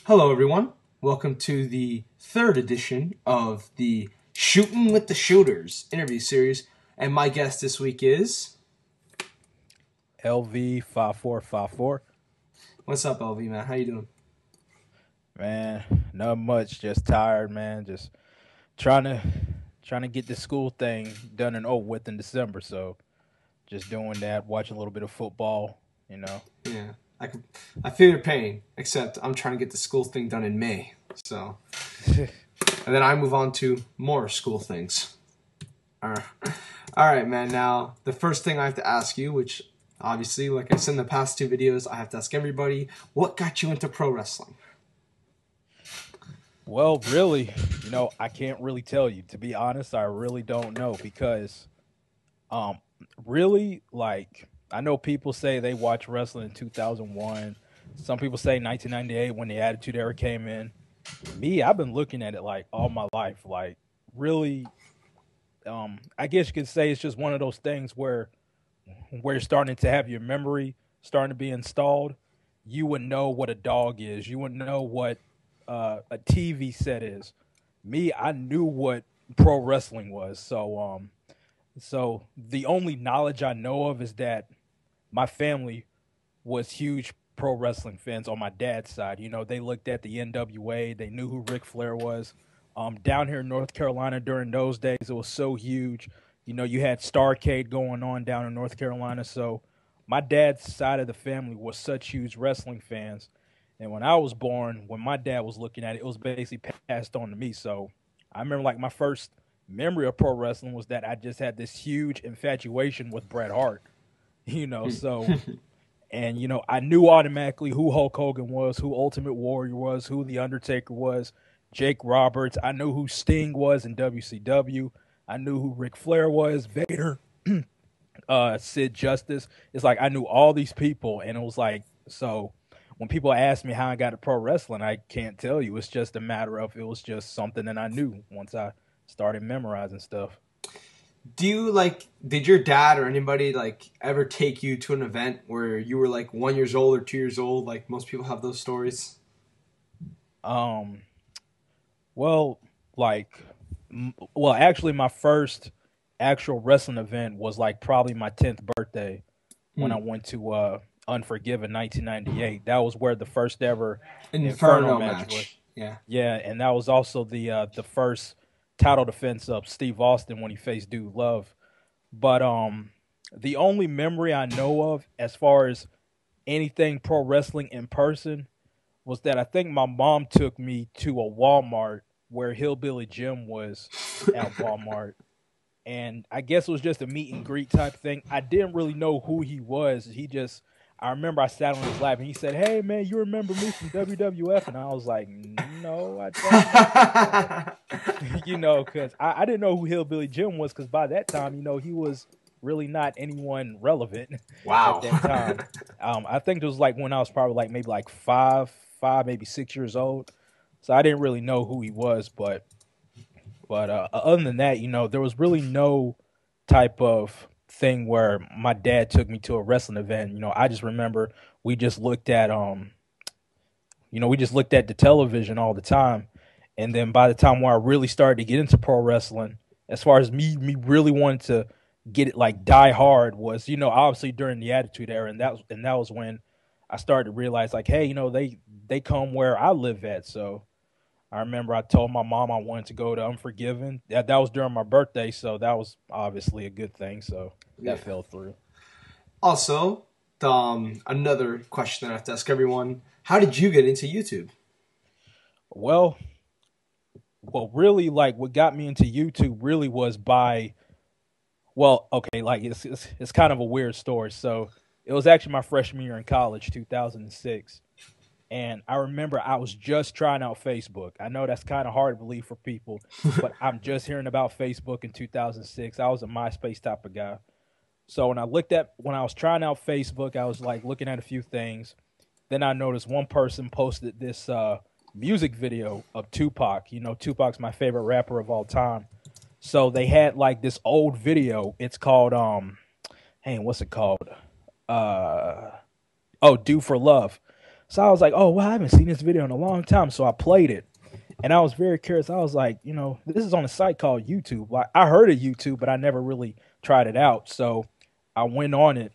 Hello, everyone. Welcome to the third edition of the Shooting with the Shooters interview series. And my guest this week is... LV5454. What's up, LV, man? How you doing? Man, not much. Just tired, man. Just trying to get the school thing done and over with in December. So just doing that, watching a little bit of football, you know. Yeah, I feel your pain, except I'm trying to get the school thing done in May. So, and then I move on to more school things. All right, man. Now, the first thing I have to ask you, which obviously, like I said in the past two videos, I have to ask everybody, what got you into pro wrestling? Well, really, I can't really tell you. To be honest, I really don't know because um really I know people say they watch wrestling in 2001. Some people say 1998 when the Attitude Era came in. Me, I've been looking at it like all my life. Like really, I guess you could say it's just one of those things where you're starting to have your memory starting to be installed. You would know what a dog is. You would know what a TV set is. Me, I knew what pro wrestling was. So the only knowledge I know of is that my family was huge pro wrestling fans on my dad's side. They looked at the NWA. They knew who Ric Flair was. Down here in North Carolina during those days, it was so huge. You had Starrcade going on down in North Carolina. So my dad's side of the family was such huge wrestling fans. And when I was born, when my dad was looking at it, it was basically passed on to me. So I remember my first memory of pro wrestling was that I just had this huge infatuation with Bret Hart. So and I knew automatically who Hulk Hogan was, who Ultimate Warrior was, who The Undertaker was, Jake Roberts. I knew who Sting was in WCW. I knew who Ric Flair was, Vader, Sid Justice. It's like I knew all these people, and it was like so. When people ask me how I got to pro wrestling, I can't tell you. It's just a matter of it was just something that I knew once I started memorizing stuff. Did your dad or anybody ever take you to an event where you were 1 year old or 2 years old? Like most people have those stories. Um, well, actually, my first actual wrestling event was probably my 10th birthday when I Hmm. went to Unforgiven 1998. That was where the first ever Inferno Inferno match was. match. Yeah. Yeah, and that was also the first title defense of Steve Austin when he faced Dude Love. But the only memory I know of as far as anything pro wrestling in person was that I think my mom took me to a Walmart where Hillbilly Jim was at Walmart. And I guess it was just a meet and greet type thing. I didn't really know who he was. I remember I sat on his lap and he said, "Hey man, you remember me from WWF?" And I was like, "No, I don't know that guy." Because I didn't know who Hillbilly Jim was because by that time, he was really not anyone relevant at Wow. that time. I think it was when I was probably maybe five, maybe 6 years old. So I didn't really know who he was, but other than that, there was really no type of thing where my dad took me to a wrestling event. I just remember we just looked at we just looked at the television all the time. And then by the time where I really started to get into pro wrestling, as far as me really wanting to get it die hard was, obviously during the Attitude Era, and that was when I started to realize hey, they come where I live at. So I remember I told my mom I wanted to go to Unforgiven. That was during my birthday, so that was obviously a good thing. So Yeah. that fell through. Also, another question that I have to ask everyone: how did you get into YouTube? Well, really, what got me into YouTube really was okay, it's kind of a weird story. So it was actually my freshman year in college, 2006. And I remember I was just trying out Facebook. I know that's kind of hard to believe for people, but I'm just hearing about Facebook in 2006. I was a MySpace type of guy. So when I was trying out Facebook, I was looking at a few things. Then I noticed one person posted this music video of Tupac. Tupac's my favorite rapper of all time. So they had this old video. It's called what's it called? Uh Oh, Do for Love. So I was like, oh, well, I haven't seen this video in a long time. So I played it. And I was very curious. I was like, this is on a site called YouTube. Like, I heard of YouTube, but I never really tried it out. So I went on it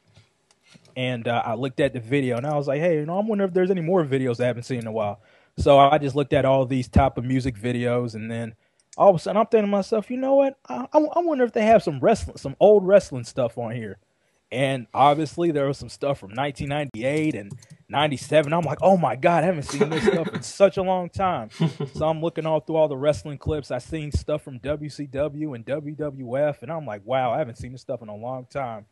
and I looked at the video and I was like, hey, I wonder if there's any more videos I haven't seen in a while. So I just looked at all these type of music videos, and then all of a sudden I'm thinking to myself, you know what? I wonder if they have some old wrestling stuff on here. And obviously there was some stuff from 1998 and 97. I'm like, oh my God, I haven't seen this stuff in such a long time. So I'm looking all through all the wrestling clips. I seen stuff from WCW and WWF, and I'm like, wow, I haven't seen this stuff in a long time.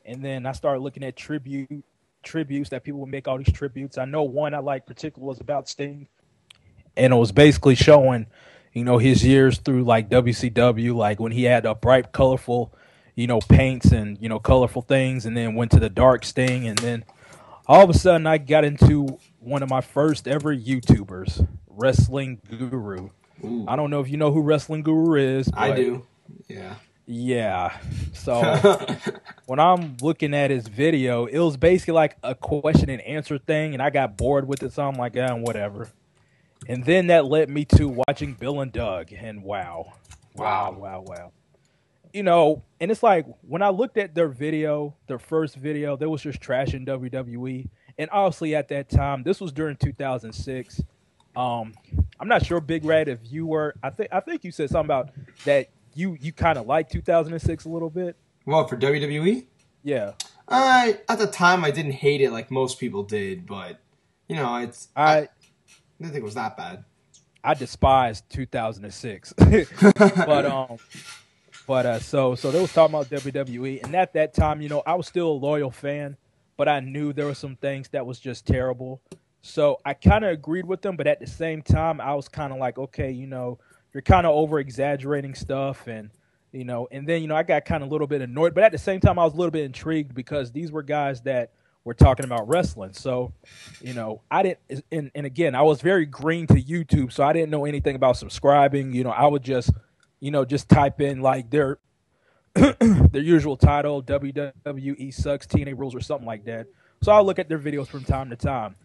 And then I started looking at tributes that people would make, all these tributes. I know one I like particularly was about Sting, and it was basically showing, his years through like WCW, like when he had a bright, colorful, paints and, colorful things, and then went to the dark Sting. And then all of a sudden I got into one of my first ever YouTubers, Wrestling Guru. Ooh. I don't know if you know who Wrestling Guru is. But I do. Yeah. Yeah. So when I'm looking at his video, it was basically like a question and answer thing, and I got bored with it, so I'm like, whatever. And then that led me to watching Bill and Doug, and wow. And it's like, when I looked at their first video, there was just trash in WWE. And obviously at that time, this was during 2006. I'm not sure, Big Red, if you were, I think you said something about that you kind of liked 2006 a little bit. Well, for WWE? Yeah. At the time, I didn't hate it like most people did, but, I didn't think it was that bad. I despised 2006. But so they was talking about WWE, and at that time, I was still a loyal fan, but I knew there were some things that was just terrible. So I kind of agreed with them, but at the same time, I was kind of like, okay, you're kind of over exaggerating stuff, and and then I got kind of a little bit annoyed, but at the same time, I was a little bit intrigued because these were guys that were talking about wrestling. So, I didn't, and again, I was very green to YouTube, so I didn't know anything about subscribing. I would just type in like their their usual title, WWE sucks, TNA rules, or something like that. So I'll look at their videos from time to time.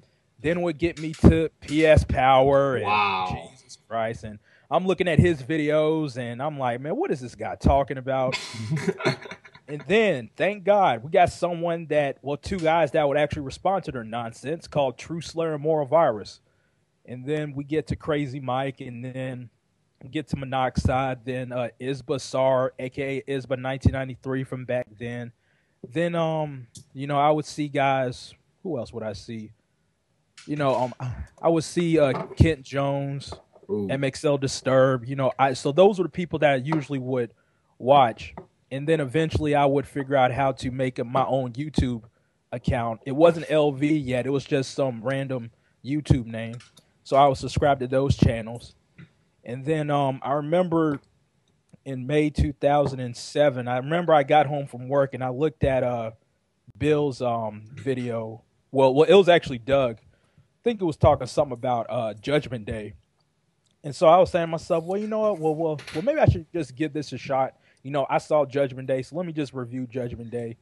Then would get me to PS Power and wow. Jesus Christ, and I'm looking at his videos and I'm like, man, what is this guy talking about? And then, thank God, we got two guys that would actually respond to their nonsense, called True Slayer and Moral Virus. And then we get to Crazy Mike, and then get to Monoxide, then Isba Sar, aka Isba 1993 from back then. Then I would see guys. Who else would I see? I would see Kent Jones, ooh, MXL Disturb. So those were the people that I usually would watch. And then eventually I would figure out how to make my own YouTube account. It wasn't LV yet. It was just some random YouTube name. So I would subscribe to those channels. And then I remember in May 2007, I got home from work and I looked at Bill's video. Well, it was actually Doug. I think it was talking something about Judgment Day. And so I was saying to myself, well, you know what? Well, maybe I should just give this a shot. I saw Judgment Day, so let me just review Judgment Day.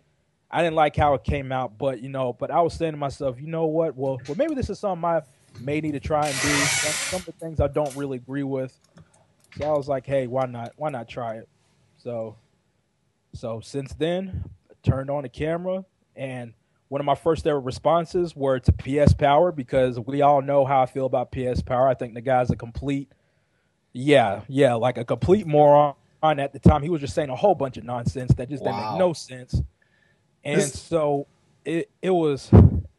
I didn't like how it came out, but I was saying to myself, you know what? Well, maybe this is something I may need to try and do. Some of the things I don't really agree with. So I was like, hey, why not? Why not try it? So since then, I turned on the camera, and one of my first ever responses were to PS Power, because we all know how I feel about PS Power. I think the guy's a complete, like a complete moron. At the time, he was just saying a whole bunch of nonsense that just didn't make no sense. And so it was,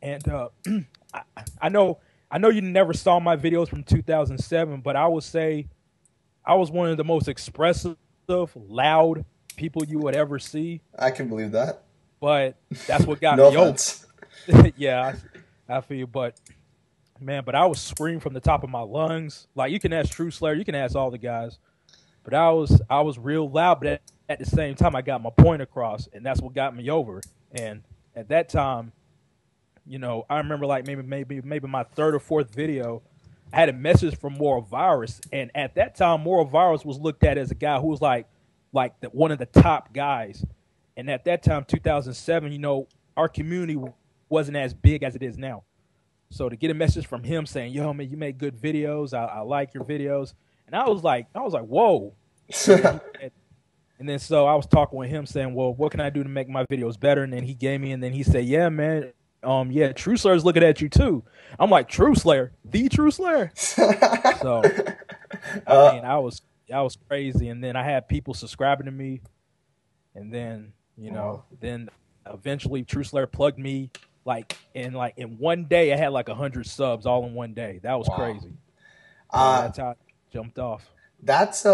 and I know you never saw my videos from 2007, but I would say I was one of the most expressive, loud people you would ever see. I can believe that. But that's what got no me over. Yeah, I feel you. But I was screaming from the top of my lungs. Like, you can ask True Slayer, you can ask all the guys. But I was real loud, but at the same time, I got my point across, and that's what got me over. And at that time, I remember like maybe my third or fourth video, I had a message from Moral Virus, and at that time, Moral Virus was looked at as a guy who was like one of the top guys. And at that time, 2007, our community wasn't as big as it is now. So to get a message from him saying, "Yo, man, you make good videos. I like your videos," and I was like, whoa. And then so I was talking with him saying, "Well, what can I do to make my videos better?" And then he gave me, and then he said, "Yeah, man, yeah, True Slayer's looking at you too." I'm like, "True Slayer, the True Slayer." So I mean, I was crazy, and then I had people subscribing to me, and then then eventually True Slayer plugged me in one day. I had like 100 subs all in one day. That was crazy. That's how I jumped off. That's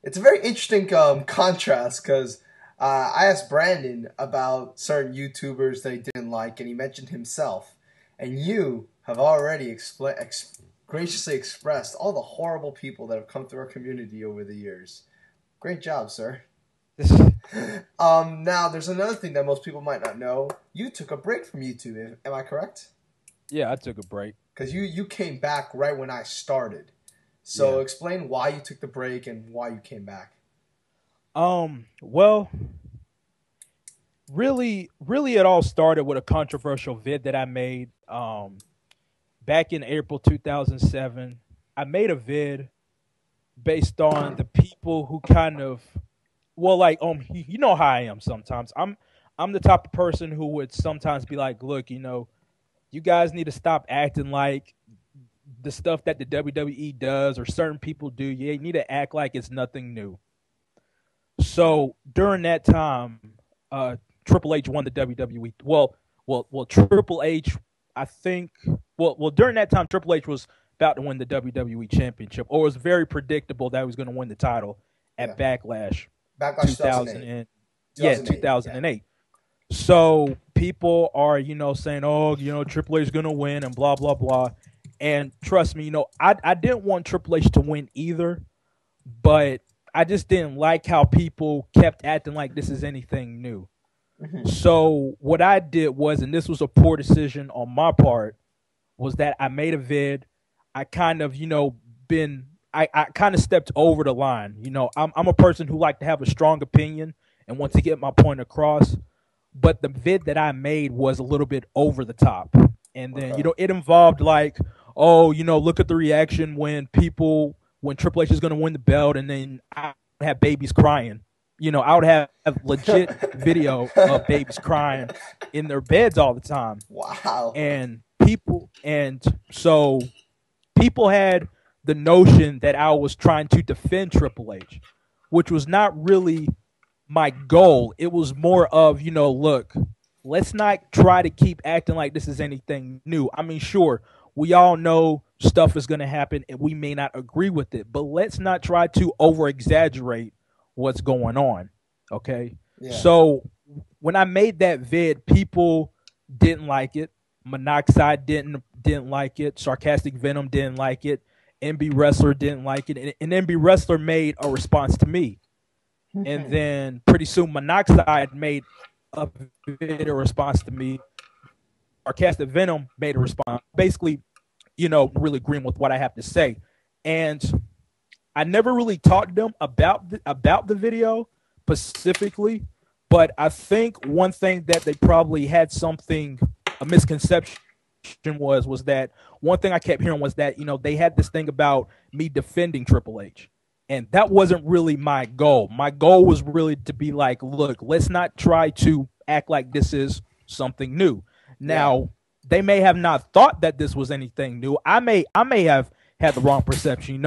it's a very interesting contrast because I asked Brandon about certain YouTubers that he didn't like, and he mentioned himself, and you have already graciously expressed all the horrible people that have come through our community over the years. Great job, sir. Now there's another thing that most people might not know. You took a break from YouTube. Am I correct? Yeah, I took a break because you came back right when I started. So explain why you took the break and why you came back. Well, really it all started with a controversial vid that I made back in April 2007. I made a vid based on the people who kind of you know how I am sometimes. I'm the type of person who would sometimes be like, "Look, you guys need to stop acting like the stuff that the WWE does or certain people do. You need to act like it's nothing new." So during that time, Triple H won the WWE. Well, Triple H, I think. Well, during that time, Triple H was about to win the WWE Championship, or it was very predictable that he was going to win the title at Backlash. Backlash 2008. 2008. Yeah. So people are, saying, "Oh, Triple H is going to win," and blah blah blah. And trust me, I didn't want Triple H to win either, but I just didn't like how people kept acting like this is anything new. Mm-hmm. So what I did was, and this was a poor decision on my part, was that I made a vid. I kind of, I kind of stepped over the line. I'm a person who like to have a strong opinion and want to get my point across. But the vid that I made was a little bit over the top. And then, it involved like, look at the reaction when Triple H is going to win the belt, and then I would have babies crying. I would have legit video of babies crying in their beds all the time. Wow. So people had the notion that I was trying to defend Triple H, which was not really my goal. It was more of, look, let's not try to keep acting like this is anything new. I mean, sure, we all know stuff is going to happen and we may not agree with it, but let's not try to over-exaggerate what's going on, okay? Yeah. So when I made that vid, people didn't like it. Monoxide didn't like it. Sarcastic Venom didn't like it. MB Wrestler didn't like it. And MB Wrestler made a response to me. And then pretty soon Monoxide made a response to me. Sarcastic Venom made a response. Basically, really agreeing with what I have to say. And I never really talked to them about the video specifically, but I think one thing that they probably had a misconception was that one thing I kept hearing was that, they had this thing about me defending Triple H. And that wasn't really my goal. My goal was really to be like, look, let's not try to act like this is something new. Now, they may have not thought that this was anything new. I may have had the wrong perception,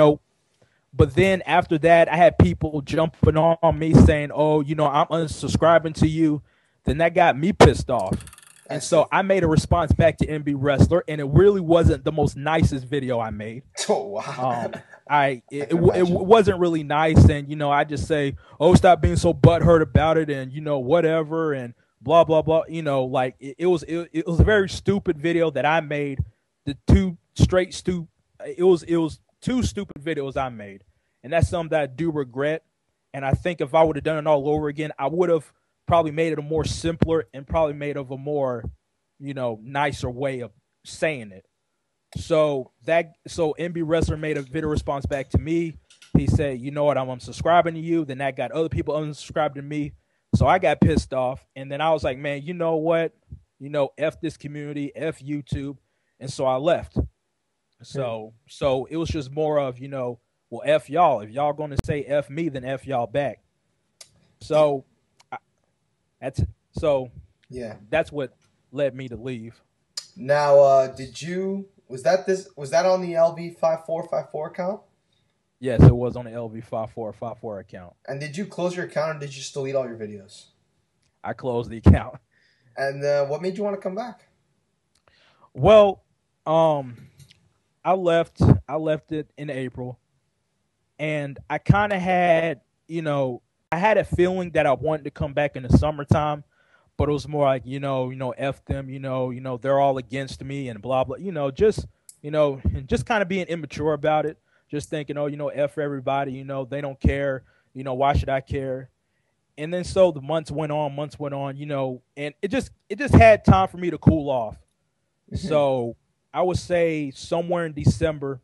But then after that, I had people jumping on me saying, "Oh, I'm unsubscribing to you." Then that got me pissed off. And so I made a response back to MB Wrestler, and it really wasn't the most nicest video I made. Oh, wow. It wasn't really nice, and I just say, "Oh, stop being so butthurt about it," and whatever, and blah blah blah. It was a very stupid video that I made. It was two stupid videos I made, and that's something that I do regret. And I think if I would have done it all over again, I would have probably made it a more simpler and probably made of a more, nicer way of saying it. So MB Wrestler made a video response back to me. He said, "You know what? I'm unsubscribing to you." Then that got other people unsubscribed to me. So I got pissed off. And then I was like, man, you know what? F this community, F YouTube. and so I left. So it was just more of, well, F y'all. If y'all going to say F me, then F y'all back. So I, that's so Yeah. that's what led me to leave. Now, was that on the LV5454 account? Yes, it was on the LV5454 account. And did you close your account, or did you still delete all your videos? I closed the account. And what made you want to come back? Well, I left it in April, and I kind of had, I had a feeling that I wanted to come back in the summertime, but it was more like, F them, they're all against me and blah blah, and just kind of being immature about it, just thinking, oh, F everybody, they don't care, why should I care? And then so the months went on, and it just had time for me to cool off. So I would say somewhere in December,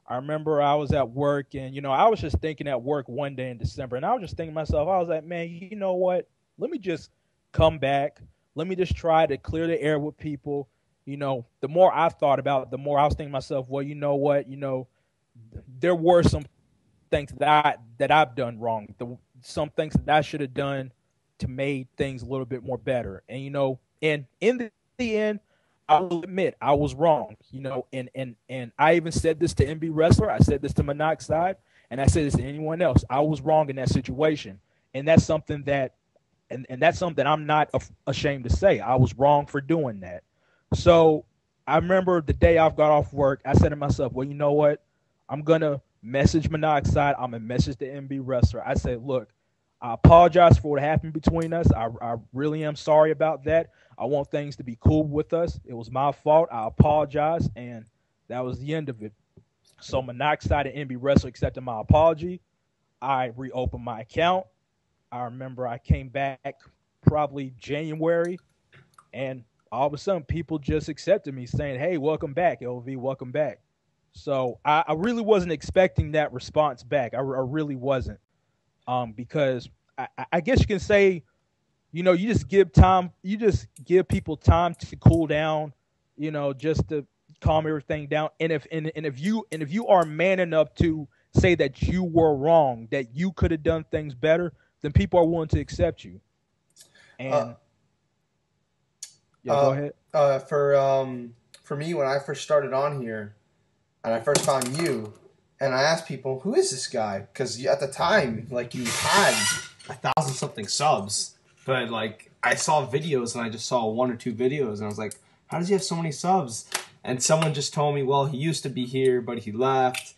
I remember I was at work, and I was just thinking at work one day in December, and I was just thinking to myself, I was like, man, you know what? Let me just come back. Let me just try to clear the air with people. The more I thought about it, the more I was thinking to myself, well, you know what? There were some things that I've done wrong. Some things that I should have done to make things a little bit more better. And and in the end, I will admit I was wrong. And I even said this to MB Wrestler. I said this to Monoxide, and I said this to anyone else. I was wrong in that situation, and that's something that, and that's something I'm not ashamed to say. I was wrong for doing that. So I remember the day I got off work, I said to myself, well, you know what? I'm gonna message Monoxide. I'm gonna message the MB Wrestler. I said, look, I apologize for what happened between us. I really am sorry about that. I want things to be cool with us. It was my fault. I apologize, and that was the end of it. So Monoxide and MB Wrestler accepted my apology. I reopened my account. I remember I came back probably January, and all of a sudden people just accepted me saying, hey, welcome back, LV, welcome back. So I really wasn't expecting that response back. I really wasn't. Because I guess you can say, you just give people time to cool down, just to calm everything down. And if you are man enough to say that you were wrong, that you could have done things better, then people are willing to accept you. And go ahead. For me, when I first started on here, and I first found you, and I asked people, who is this guy? Because at the time, like, you had 1,000-something subs. But, like, I saw videos, and I just saw 1 or 2 videos, and I was like, how does he have so many subs? And someone just told me, well, he used to be here, but he left.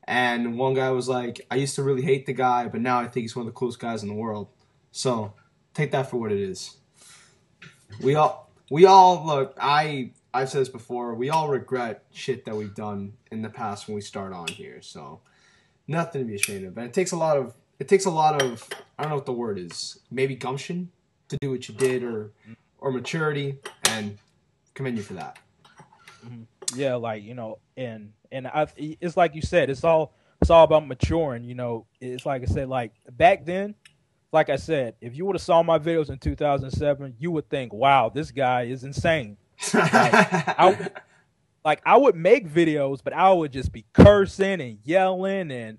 And one guy was like, I used to really hate the guy, but now I think he's one of the coolest guys in the world. So, take that for what it is. We all look, I've said this before, we all regret shit that we've done in the past when we start on here, so nothing to be ashamed of. And it takes a lot of I don't know what the word is, maybe gumption to do what you did, or maturity, and commend you for that. Yeah, like, and it's like you said, it's all about maturing. It's like I said, like back then, like I said, if you would have saw my videos in 2007, you would think, wow, this guy is insane. I would make videos, but I would just be cursing and yelling and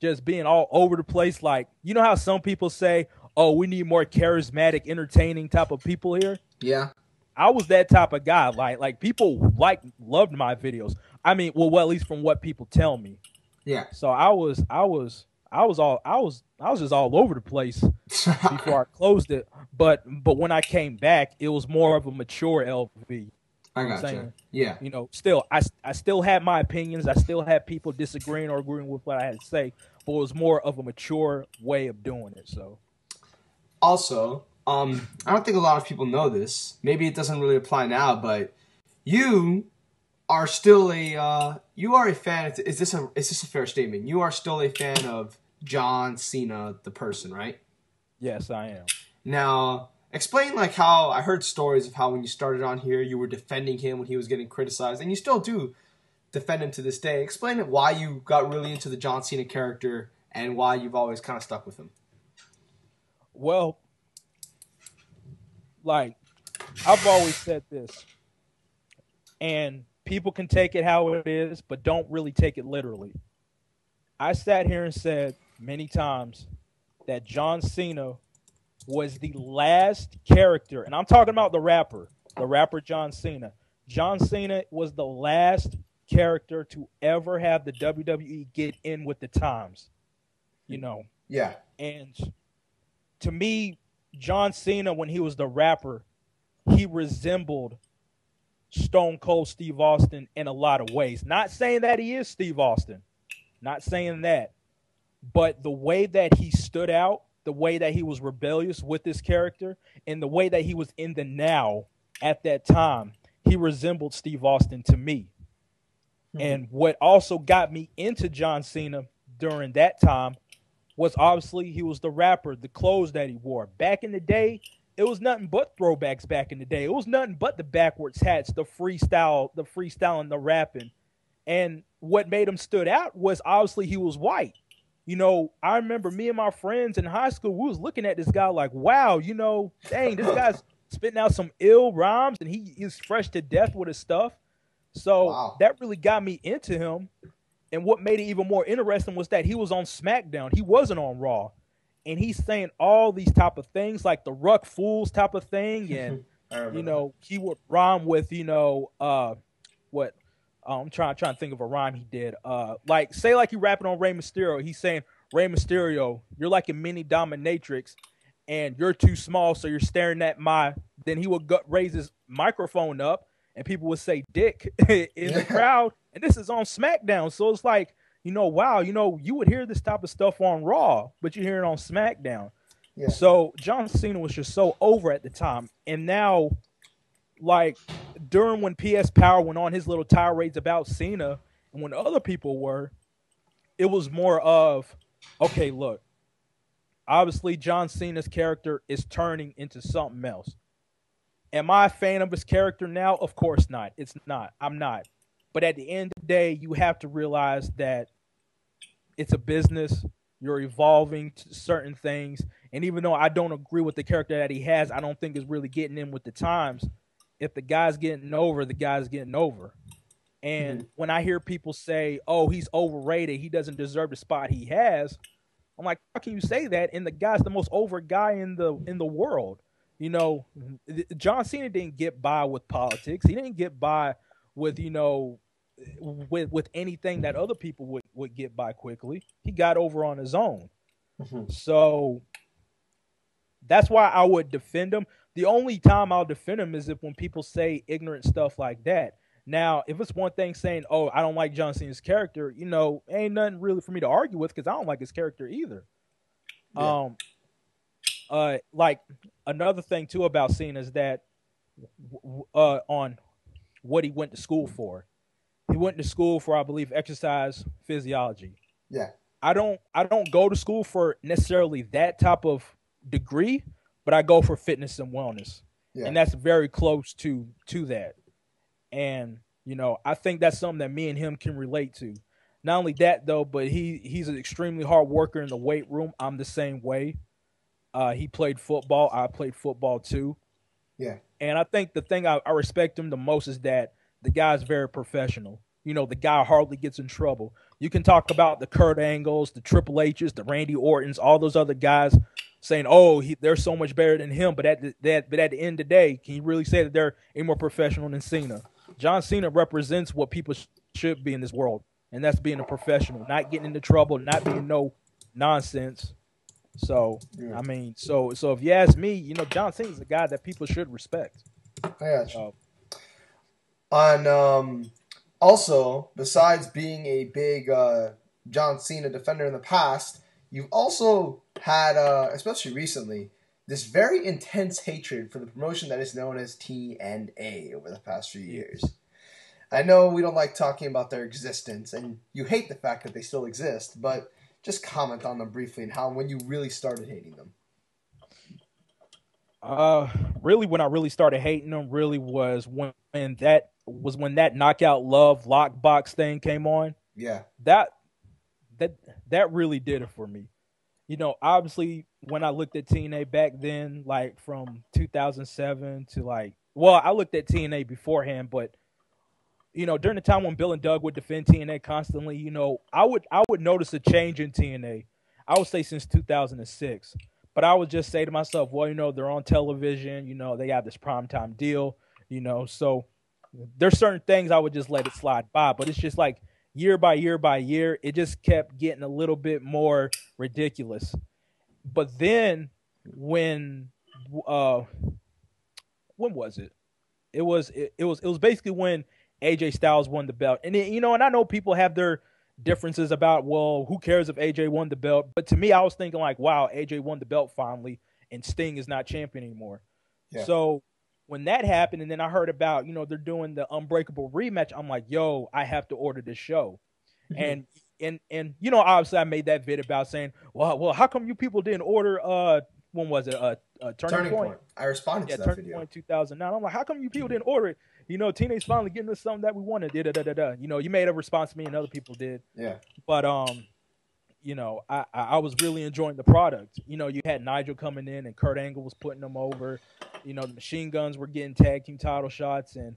just being all over the place. Like, you know how some people say, oh, we need more charismatic, entertaining type of people here? Yeah. I was that type of guy. Like people loved my videos. I mean, well, at least from what people tell me. Yeah. So I was just all over the place before I closed it. But when I came back, it was more of a mature LV. I gotcha. Yeah. Still, I still had my opinions. I still had people disagreeing or agreeing with what I had to say, but it was more of a mature way of doing it. So, also, I don't think a lot of people know this. Maybe it doesn't really apply now, but you are still you are a fan. Is this a fair statement? You are still a fan of John Cena, the person, right? Yes, I am. Now, explain like how I heard stories of how when you started on here, you were defending him when he was getting criticized, and you still do defend him to this day. Explain it why you got really into the John Cena character and why you've always kind of stuck with him. Well, like, I've always said this, and people can take it how it is, but don't really take it literally. I sat here and said many times that John Cena was the last character, and I'm talking about the rapper John Cena. John Cena was the last character to ever have the WWE get in with the times, you know. Yeah. And to me, John Cena, when he was the rapper, he resembled Stone Cold Steve Austin in a lot of ways. Not saying that he is Steve Austin, not saying that, but the way that he stood out, the way that he was rebellious with this character, and the way that he was in the now at that time, he resembled Steve Austin to me. And what also got me into John Cena during that time was obviously he was the rapper, the clothes that he wore. Back in the day, it was nothing but throwbacks back in the day. It was nothing but the backwards hats, the freestyling, the rapping. And what made him stood out was obviously he was white. You know, I remember me and my friends in high school, we was looking at this guy like, wow, you know, dang, this guy's spitting out some ill rhymes and he is fresh to death with his stuff. So that really got me into him. And what made it even more interesting was that he was on SmackDown. He wasn't on Raw. And he's saying all these type of things like the Ruck Fools type of thing. And, you know, he would rhyme with, you know, what I'm trying to think of a rhyme he did. Like, say like he rapping on Rey Mysterio. He's saying, Rey Mysterio, you're like a mini dominatrix and you're too small, so you're staring at my. Then he would raise his microphone up and people would say dick in the crowd. And this is on SmackDown. So it's like, you know, wow, you know, you would hear this type of stuff on Raw, but you hear it on SmackDown. Yeah. So John Cena was just so over at the time. And now, like, during when PS Power went on his little tirades about Cena and when other people were, it was more of, okay, look, obviously John Cena's character is turning into something else. Am I a fan of his character now? Of course not. It's not. I'm not. But at the end of the day, you have to realize that it's a business. You're evolving to certain things. And even though I don't agree with the character that he has, I don't think is really getting in with the times. If the guy's getting over, the guy's getting over. And when I hear people say, oh, he's overrated, he doesn't deserve the spot he has, I'm like, how can you say that? And the guy's the most over guy in the world. You know, John Cena didn't get by with politics. He didn't get by with, you know, with anything that other people would get by quickly. He got over on his own. So that's why I would defend him. The only time I'll defend him is if when people say ignorant stuff like that. Now, if it's one thing saying, oh, I don't like John Cena's character, you know, ain't nothing really for me to argue with because I don't like his character either. Yeah. Like another thing too about Cena is that on what he went to school for. He went to school for, I believe, exercise physiology. Yeah. I don't go to school for necessarily that type of degree, but I go for fitness and wellness. Yeah. And that's very close to that. And, you know, I think that's something that me and him can relate to. Not only that, though, but he's an extremely hard worker in the weight room. I'm the same way. He played football. I played football, too. Yeah. And I think the thing I respect him the most is that the guy's very professional. You know, the guy hardly gets in trouble. You can talk about the Kurt Angles, the Triple H's, the Randy Ortons, all those other guys saying, oh, they're so much better than him. But at the end of the day, can you really say that they're any more professional than Cena? John Cena represents what people should be in this world, and that's being a professional, not getting into trouble, not being no nonsense. So, yeah. I mean, so if you ask me, you know, John Cena's a guy that people should respect. I got you. Also, besides being a big John Cena defender in the past, you've also had, especially recently, this very intense hatred for the promotion that is known as TNA over the past few years. I know we don't like talking about their existence, and you hate the fact that they still exist, but just comment on them briefly and when you really started hating them. Really, when I really started hating them, really was when that Knockout Love Lockbox thing came on. Yeah, that really did it for me. You know, obviously, when I looked at TNA back then, like from 2007 to I looked at TNA beforehand, but during the time when Bill and Doug would defend TNA constantly, I would notice a change in TNA. I would say since 2006. But I would just say to myself, well, they're on television, they have this primetime deal, so there's certain things I would just let it slide by. But it's just like year by year by year, it just kept getting a little bit more ridiculous. But then when was it? It was basically when AJ Styles won the belt. And and I know people have their differences about, well, who cares if AJ won the belt? But to me, I was thinking like, wow, AJ won the belt finally, and Sting is not champion anymore. Yeah. So when that happened, and then I heard about, they're doing the Unbreakable rematch, I'm like, yo, I have to order this show. And obviously I made that vid about saying, well, how come you people didn't order when was it? Turning Point. I responded to that Turning video. Point 2009. I'm like, how come you people didn't order it? TNA's finally getting us something that we wanted. You made a response to me, and other people did. Yeah. But I was really enjoying the product. You had Nigel coming in, and Kurt Angle was putting them over. The Machine Guns were getting tag team title shots, and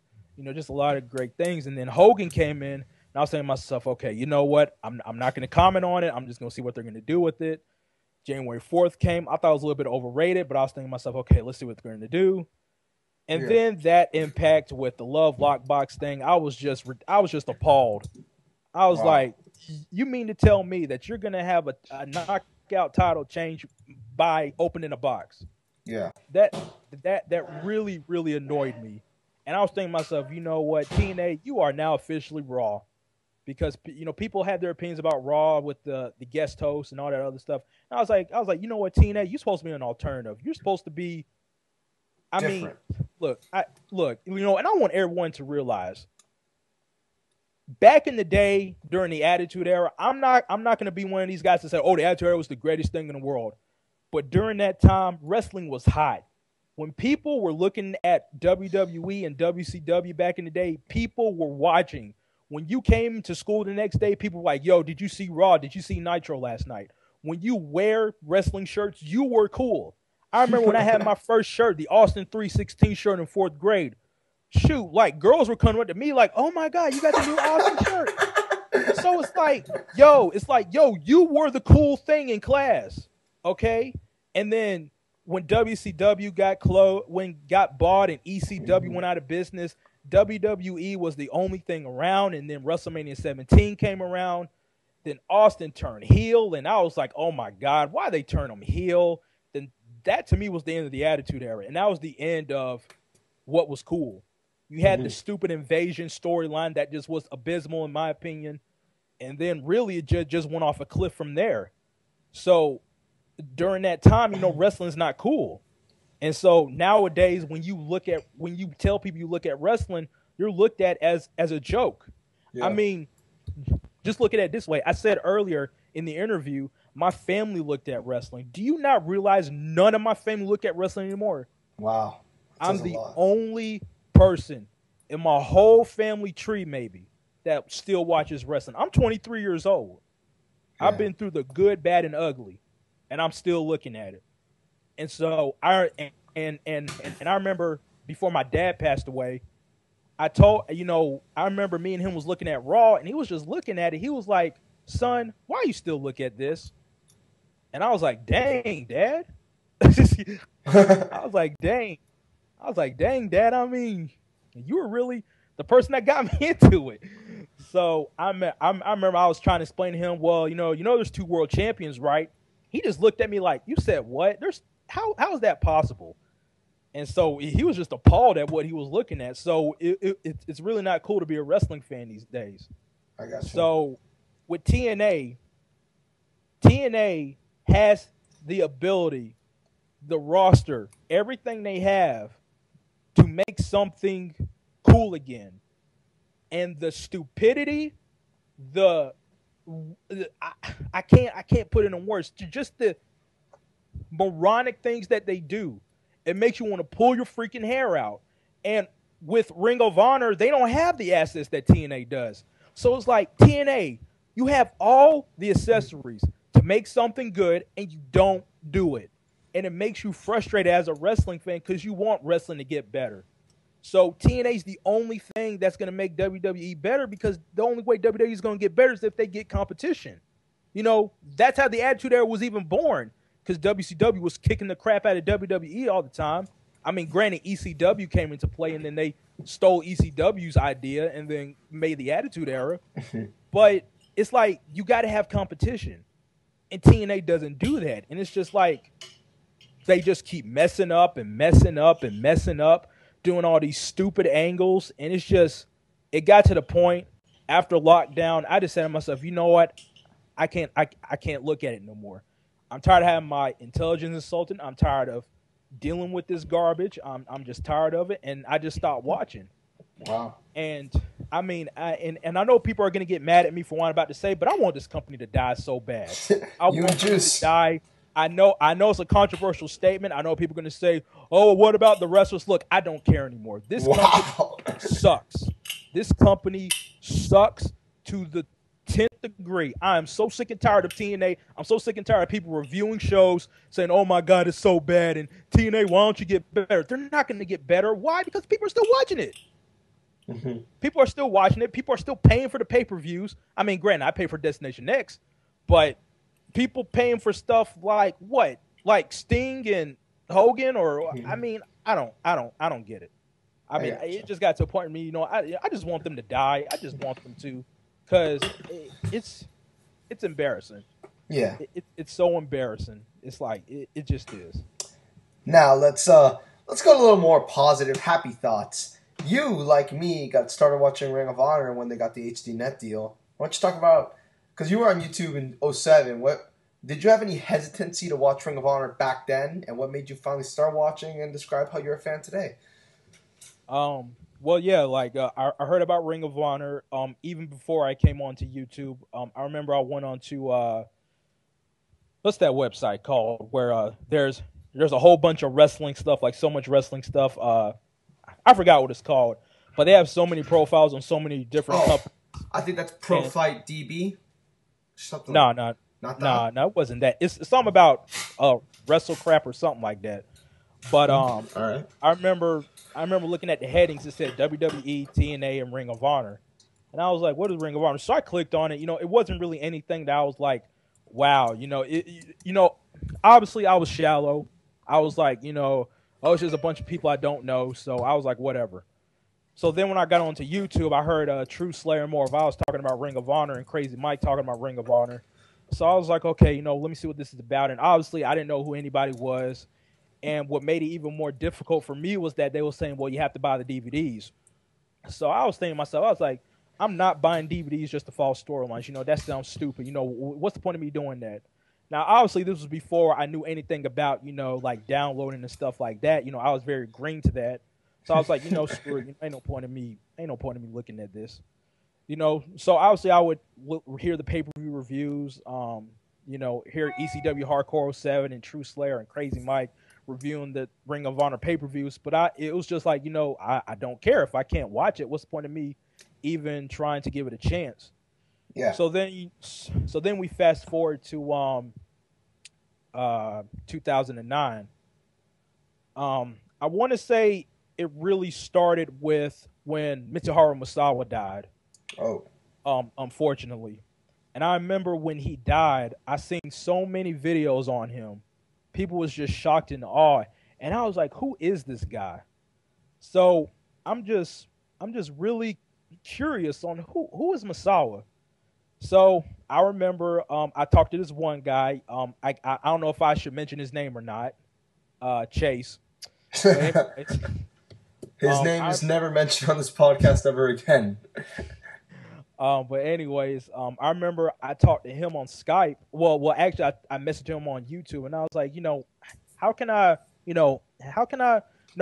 just a lot of great things. And then Hogan came in, and I was saying to myself, okay, you know what? I'm not going to comment on it. I'm just going to see what they're going to do with it. January 4th came. I thought it was a little bit overrated, but I was thinking to myself, okay, let's see what they're going to do. And then that impact with the Love Lockbox thing, I was just appalled. I was like, you mean to tell me that you're going to have a knockout title change by opening a box? Yeah. That really, really annoyed me. And I was thinking to myself, you know what, TNA, you are now officially Raw. Because, people had their opinions about Raw with the guest hosts and all that other stuff. And I was like, you know what, TNA, you're supposed to be an alternative. You're supposed to be, different. Look, and I want everyone to realize, back in the day during the Attitude Era, I'm not going to be one of these guys to say, oh, the Attitude Era was the greatest thing in the world. But during that time, wrestling was hot. When people were looking at WWE and WCW back in the day, people were watching. When you came to school the next day, people were like, yo, did you see Raw? Did you see Nitro last night? When you wear wrestling shirts, you were cool. I remember when I had my first shirt, the Austin 316 shirt in 4th grade. Shoot, like girls were coming up to me like, oh my God, you got the new Austin shirt. So it's like, yo, you were the cool thing in class. Okay? And then when WCW got bought and ECW went out of business, WWE was the only thing around, and then WrestleMania 17 came around. Then Austin turned heel, and I was like, oh my God, why they turn him heel? Then that to me was the end of the Attitude Era, and that was the end of what was cool. You had the stupid invasion storyline that just was abysmal in my opinion, and then really it just went off a cliff from there. So during that time, wrestling's not cool. And so nowadays, when you tell people you look at wrestling, you're looked at as a joke. Yeah. I mean, just look at it this way. I said earlier in the interview, my family looked at wrestling. Do you not realize none of my family look at wrestling anymore? Wow. I'm the only person in my whole family tree maybe that still watches wrestling. I'm 23 years old. Yeah. I've been through the good, bad, and ugly, and I'm still looking at it. And so I remember before my dad passed away, I remember me and him was looking at Raw, and he was just looking at it. He was like, son, why you still look at this? And I was like, dang, Dad. I was like, dang, Dad. I mean, you were really the person that got me into it. So I remember I was trying to explain to him, well, there's 2 world champions, right? He just looked at me like, you said what? How is that possible? And so he was just appalled at what he was looking at. So it's really not cool to be a wrestling fan these days. I got you. So with TNA has the ability, the roster, everything they have to make something cool again. And the stupidity, I can't put it in words. Just the moronic things that they do, it makes you want to pull your freaking hair out. And with Ring of Honor, they don't have the assets that TNA does. So it's like, TNA, you have all the accessories to make something good, and you don't do it. And it makes you frustrated as a wrestling fan because you want wrestling to get better. So TNA is the only thing that's going to make WWE better, because the only way WWE is going to get better is if they get competition. You know, that's how the Attitude Era was even born, because WCW was kicking the crap out of WWE all the time. I mean, granted, ECW came into play, and then they stole ECW's idea and then made the Attitude Era. But it's like, you got to have competition. And TNA doesn't do that. And it's just like, they just keep messing up and messing up and messing up, doing all these stupid angles. And it's just, it got to the point after lockdown, I just said to myself, you know what? I can't look at it no more. I'm tired of having my intelligence insulted. I'm tired of dealing with this garbage. I'm just tired of it. And I just stopped watching. Wow. And I mean, I know people are going to get mad at me for what I'm about to say, but I want this company to die so bad. I want them to die. I know it's a controversial statement. I know people are going to say, oh, what about the wrestlers? Look, I don't care anymore. This company sucks. This company sucks to the 10th degree. I am so sick and tired of TNA. I'm so sick and tired of people reviewing shows saying, oh my God, it's so bad. And TNA, why don't you get better? They're not going to get better. Why? Because people are still watching it. Mm-hmm. People are still watching it. People are still paying for the pay-per-views. I mean, granted, I pay for Destination X, but people paying for stuff like what? Like Sting and Hogan, or I mean, I don't get it. I mean, it just got to a point in me, you know, I just want them to die. I just want them to, because it's embarrassing. Yeah, it's so embarrassing. It's like it just is. Now let's go a little more positive, happy thoughts. You, like me, got started watching Ring of Honor when they got the HD Net deal. Why don't you talk about, because you were on YouTube in 2007, what did you have any hesitancy to watch Ring of Honor back then, and what made you finally start watching, and describe how you're a fan today? Well, yeah, like I heard about Ring of Honor even before I came onto YouTube. I remember I went on to what's that website called where there's a whole bunch of wrestling stuff, like so much wrestling stuff. I forgot what it's called, but they have so many profiles on so many different companies. I think that's Pro Fight DB. Something. No, it wasn't that. It's something about Wrestle Crap or something like that. But all right. I remember looking at the headings. It said WWE, TNA, and Ring of Honor, and I was like, "What is Ring of Honor?" So I clicked on it. You know, it wasn't really anything that I was like, "Wow." You know, obviously I was shallow. I was like, you know, oh, it's just a bunch of people I don't know. So I was like, whatever. So then when I got onto YouTube, I heard True Slayer More of I was talking about Ring of Honor and Crazy Mike talking about Ring of Honor. So I was like, okay, you know, let me see what this is about. And obviously I didn't know who anybody was. And what made it even more difficult for me was that they were saying, well, you have to buy the DVDs. So I was thinking to myself, I was like, I'm not buying DVDs just to follow storylines. You know, that sounds stupid. You know, what's the point of me doing that? Now, obviously, this was before I knew anything about, you know, like downloading and stuff like that. You know, I was very green to that. So I was like, you know, screw it. Ain't no point in me looking at this. You know, so obviously I would hear the pay-per-view reviews, you know, hear ECW Hardcore 07 and True Slayer and Crazy Mike reviewing the Ring of Honor pay-per-views. But it was just like, you know, I don't care if I can't watch it. What's the point of me even trying to give it a chance? Yeah. So then we fast forward to 2009. I want to say it really started with when Mitsuharu Misawa died. Oh. Unfortunately. And I remember when he died, I seen so many videos on him. People was just shocked and awe. And I was like, who is this guy? So I'm just really curious on who is Misawa. So I remember I talked to this one guy. I don't know if I should mention his name or not. Chase. His name is never mentioned on this podcast ever again. But anyways, I remember I talked to him on Skype. Well, actually, I messaged him on YouTube, and I was like, you know, how can I know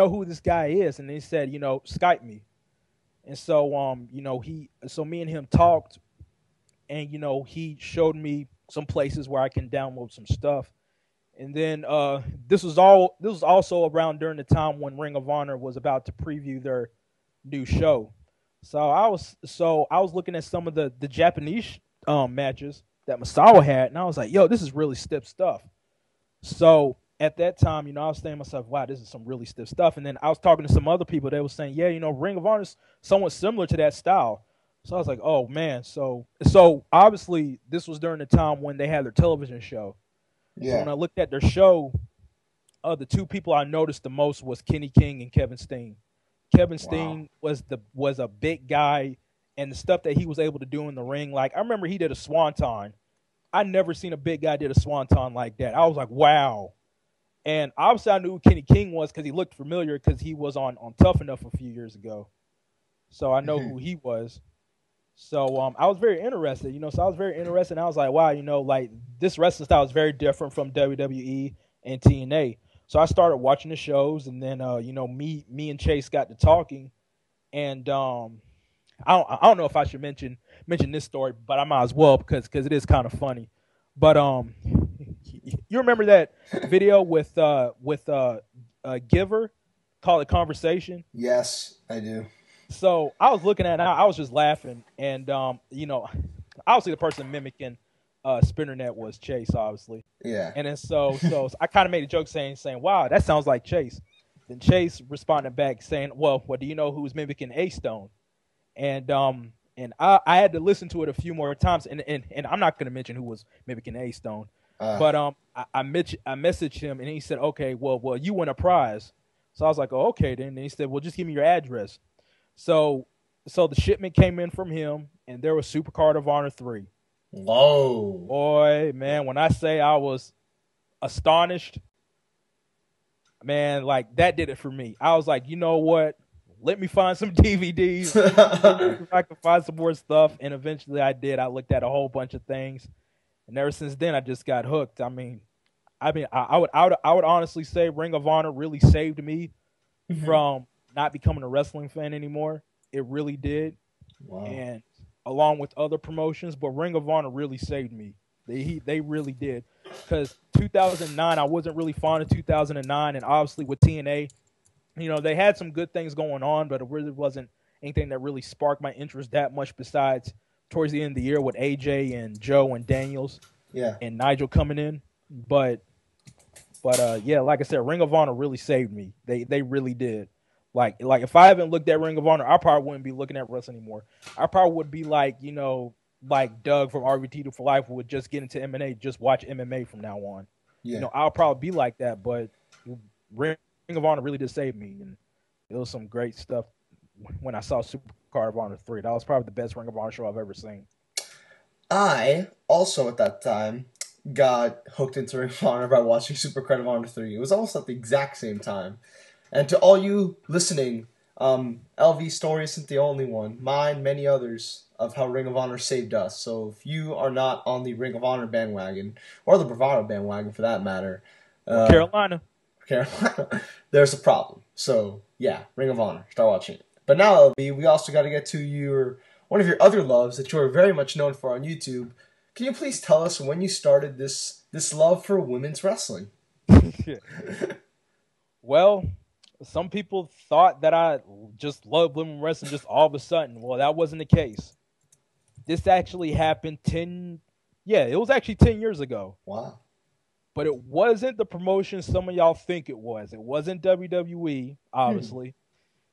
who this guy is? And he said, you know, Skype me. And so, you know, me and him talked. And, you know, he showed me some places where I can download some stuff. And then this was also around during the time when Ring of Honor was about to preview their new show. So I was looking at some of the Japanese matches that Misawa had, and I was like, yo, this is really stiff stuff. So at that time, I was saying to myself, wow, this is some really stiff stuff. And then I was talking to some other people. They were saying, yeah, Ring of Honor is somewhat similar to that style. So I was like, oh man. So obviously this was during the time when they had their television show. So when I looked at their show, the two people I noticed the most was Kenny King and Kevin Steen. Kevin Steen was a big guy, and the stuff that he was able to do in the ring. Like I remember he did a swanton. I never seen a big guy did a swanton like that. I was like, wow. And obviously I knew who Kenny King was because he looked familiar because he was on Tough Enough a few years ago. So I know who he was. So I was very interested, So I was very interested, and I was like, wow, like this wrestling style is very different from WWE and TNA. So I started watching the shows, and then me and Chase got to talking, and I don't know if I should mention this story, but I might as well because it is kind of funny. But you remember that video with Giver called it Conversation? Yes, I do. So I was looking at it, I was just laughing, and obviously the person mimicking Spinnernet was Chase, obviously. Yeah. And then so I kind of made a joke saying, wow, that sounds like Chase. Then Chase responded back saying, well, do you know who's mimicking A-Stone? And I had to listen to it a few more times, and I'm not going to mention who was mimicking A-Stone, but I messaged him, and he said, okay, well, you win a prize. So I was like, oh, okay, then. And he said, well, just give me your address. So the shipment came in from him, and there was Supercard of Honor 3. Whoa. Boy, man, when I say I was astonished, man, like that did it for me. I was like, you know what? Let me find some DVDs. If I could find some more stuff. And eventually I did. I looked at a whole bunch of things. And ever since then, I just got hooked. I would honestly say Ring of Honor really saved me from not becoming a wrestling fan anymore. It really did. Wow. And along with other promotions, but Ring of Honor really saved me. They really did. Because 2009, I wasn't really fond of 2009, and obviously with TNA, they had some good things going on, but it really wasn't anything that really sparked my interest that much besides towards the end of the year with AJ and Joe and Daniels and Nigel coming in. But yeah, like I said, Ring of Honor really saved me. They really did. Like if I haven't looked at Ring of Honor, I probably wouldn't be looking at wrestling anymore. I probably would be like, like Doug from RVT for Life would just get into MMA, just watch MMA from now on. Yeah. I'll probably be like that, but Ring of Honor really did save me, and it was some great stuff when I saw Supercard of Honor 3. That was probably the best Ring of Honor show I've ever seen. I also at that time got hooked into Ring of Honor by watching Supercard of Honor 3. It was almost at the exact same time. And to all you listening, LV's story isn't the only one. Mine, many others, of how Ring of Honor saved us. So if you are not on the Ring of Honor bandwagon, or the Bravado bandwagon for that matter, Carolina, there's a problem. So yeah, Ring of Honor, start watching it. But now, LV, we also got to get to one of your other loves that you are very much known for on YouTube. Can you please tell us when you started this love for women's wrestling? Well, some people thought that I just loved women's wrestling just all of a sudden. Well, that wasn't the case. This actually happened it was actually 10 years ago. Wow. But it wasn't the promotion some of y'all think it was. It wasn't WWE, obviously.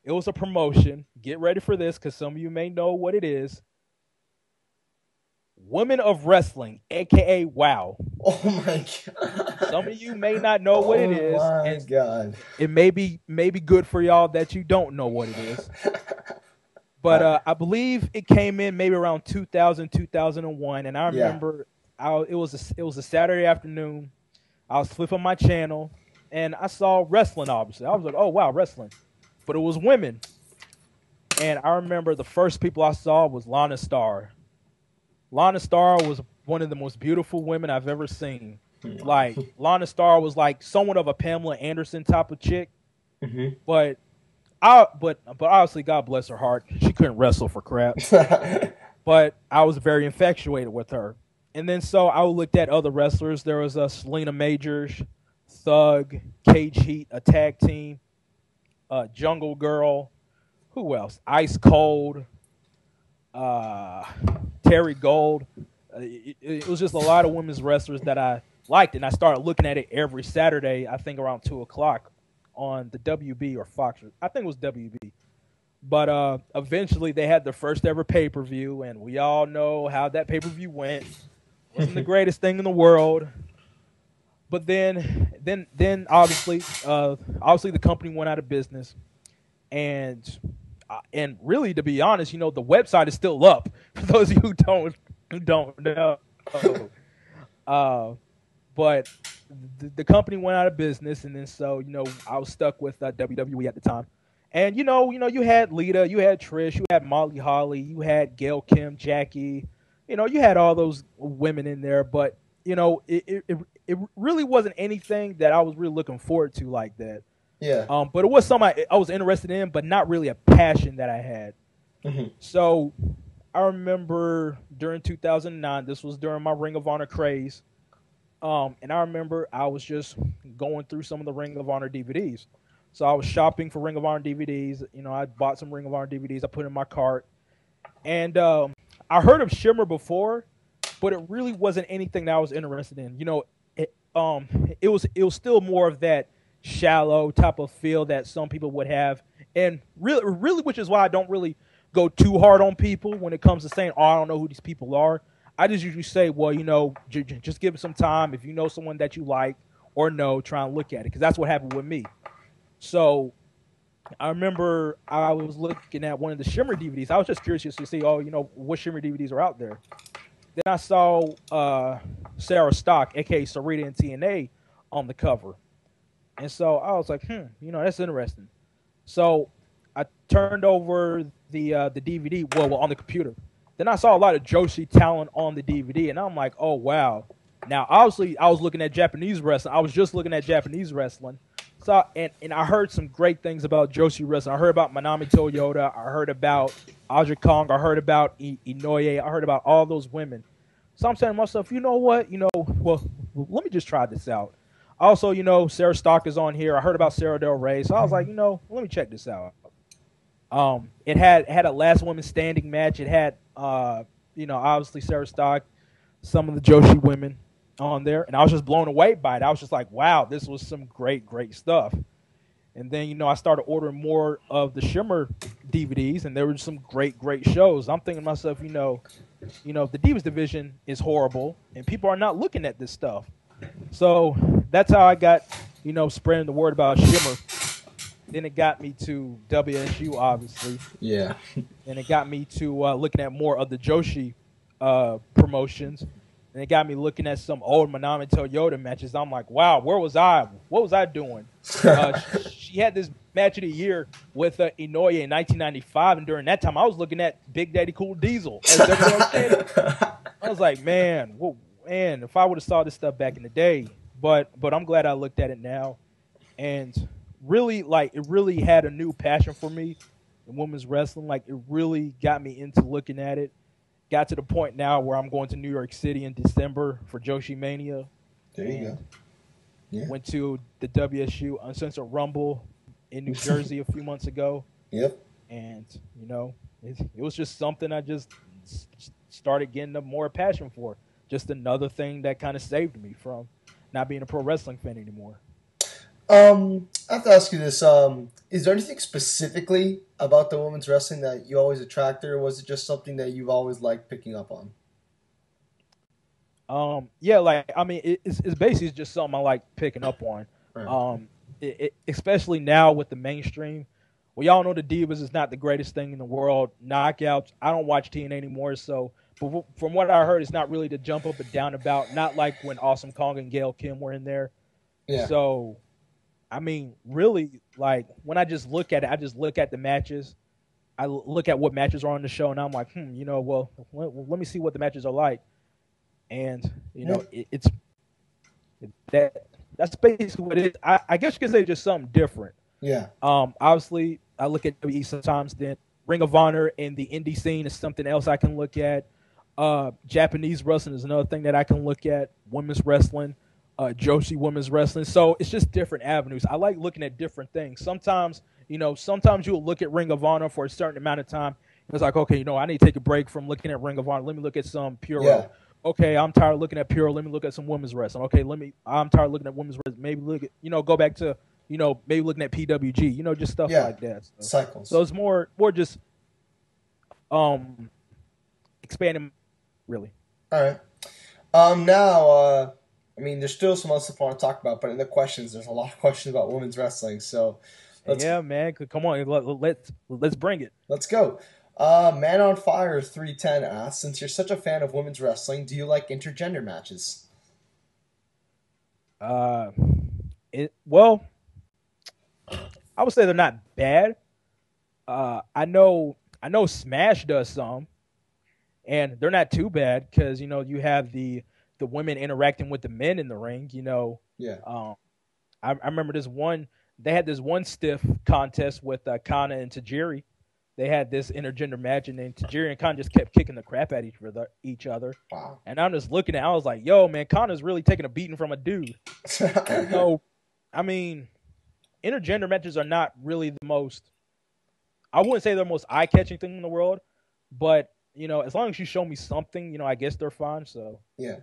It was a promotion. Get ready for this because some of you may know what it is. Women of Wrestling, a.k.a. WOW. Oh, my God. Some of you may not know what it is. Oh, my God. It may be good for y'all that you don't know what it is. But I believe it came in maybe around 2000, 2001. And I remember it was a Saturday afternoon. I was flipping my channel, and I saw wrestling, obviously. I was like, oh, wow, wrestling. But it was women. And I remember the first people I saw was Lana Starr. Lana Starr was one of the most beautiful women I've ever seen. Like, Lana Starr was like somewhat of a Pamela Anderson type of chick. Mm-hmm. But obviously, God bless her heart, she couldn't wrestle for crap. But I was very infatuated with her. And then so I looked at other wrestlers. There was Selena Majors, Thug, Cage Heat, a tag team, Jungle Girl. Who else? Ice Cold, Terry Gold. It was just a lot of women's wrestlers that I liked it. And I started looking at it every Saturday, I think around 2 o'clock on the WB or Fox. I think it was WB. But eventually they had the first ever pay-per-view, and we all know how that pay-per-view went. Wasn't the greatest thing in the world. But then obviously the company went out of business, and really, to be honest, the website is still up for those of you who don't know. But the company went out of business, and then so I was stuck with WWE at the time. And you had Lita, you had Trish, you had Molly Holly, you had Gail Kim, Jackie, you had all those women in there, but it really wasn't anything that I was really looking forward to like that. Yeah. But it was something I was interested in, but not really a passion that I had. Mm-hmm. So I remember during 2009, this was during my Ring of Honor craze. And I remember I was just going through some of the Ring of Honor DVDs. So I was shopping for Ring of Honor DVDs. I bought some Ring of Honor DVDs. I put in my cart. And I heard of Shimmer before, but it really wasn't anything that I was interested in. It was still more of that shallow type of feel that some people would have. And really, which is why I don't really go too hard on people when it comes to saying, oh, I don't know who these people are. I just usually say, well, just give it some time. If you know someone that you like or know, try and look at it, because that's what happened with me. So I remember I was looking at one of the Shimmer DVDs. I was just curious to see, what Shimmer DVDs are out there. Then I saw Sarah Stock, a.k.a. Sarita in TNA, on the cover. And so I was like, that's interesting. So I turned over the DVD, well, on the computer. Then I saw a lot of Joshi talent on the DVD, and I'm like, oh, wow. Now, obviously, I was looking at Japanese wrestling. I was just looking at Japanese wrestling. So, and I heard some great things about Joshi wrestling. I heard about Manami Toyota. I heard about Aja Kong. I heard about Inoue. I heard about all those women. So I'm saying to myself, you know what? Well, let me just try this out. Also, Sarah Stock is on here. I heard about Sarah Del Rey. So I was like, let me check this out. It had a last woman standing match. It had, obviously Sarah Stock, some of the Joshi women on there, and I was just blown away by it. I was just like, wow, this was some great stuff. And then I started ordering more of the Shimmer DVDs, and there were some great shows. I'm thinking to myself, the Divas division is horrible, and people are not looking at this stuff. So that's how I got spreading the word about Shimmer. Then it got me to WSU, obviously. Yeah. And it got me to looking at more of the Joshi promotions. And it got me looking at some old Manami Toyota matches. I'm like, wow, where was I? What was I doing? She had this match of the year with Inoue in 1995. And during that time, I was looking at Big Daddy Cool Diesel. I was like, man, if I would have saw this stuff back in the day. But I'm glad I looked at it now. And really, it really had a new passion for me in women's wrestling. It really got me into looking at it. Got to the point now where I'm going to New York City in December for Joshimania. There you go. Yeah. Went to the WSU Uncensored Rumble in New Jersey a few months ago. Yep. And, it was just something I just started getting a more passion for. Just another thing that kind of saved me from not being a pro wrestling fan anymore. I have to ask you this. Is there anything specifically about the women's wrestling that you always attracted, or was it just something that you've always liked picking up on? It's basically just something I like picking up on. Right. Especially now with the mainstream. We all know the Divas is not the greatest thing in the world. Knockouts, I don't watch TNA anymore, so but from what I heard, it's not really to jump up and down about. Not like when Awesome Kong and Gail Kim were in there. Yeah. So, really, when I just look at it, I just look at the matches. I look at what matches are on the show, and I'm like, let me see what the matches are like. And, that's basically what it is. I guess you could say just something different. Yeah. Obviously, I look at WWE sometimes. Then Ring of Honor and the indie scene is something else I can look at. Japanese wrestling is another thing that I can look at. Women's wrestling. Joshi women's wrestling. So it's just different avenues. I like looking at different things. Sometimes you'll look at Ring of Honor for a certain amount of time. It's like, okay, I need to take a break from looking at Ring of Honor. Let me look at some Puro. Yeah. okay, I'm tired of looking at Pure. Let me look at some women's wrestling. Okay, I'm tired of looking at women's wrestling. Maybe look at, go back to, maybe looking at PWG, just stuff Yeah, like that. So cycles. it's more just um expanding, really. All right. Now, I mean, there's still some other stuff I want to talk about, but in the questions, there's a lot of questions about women's wrestling. So, Yeah, man, come on, let's bring it. let's go. Man on Fire 310 asks, since you're such a fan of women's wrestling, do you like intergender matches? Uh, well, I would say they're not bad. I know Smash does some, and they're not too bad because you have the women interacting with the men in the ring. Yeah. I remember this one. They had this one stiff contest with Kana and Tajiri. They had this intergender match, and then Tajiri and Kana just kept kicking the crap at each other. Wow. And I'm just looking at it, I was like, yo, man, Kana's really taking a beating from a dude. I mean, intergender matches are not really the most, I wouldn't say they're the most eye-catching thing in the world, but, as long as you show me something, I guess they're fine, so. Yeah.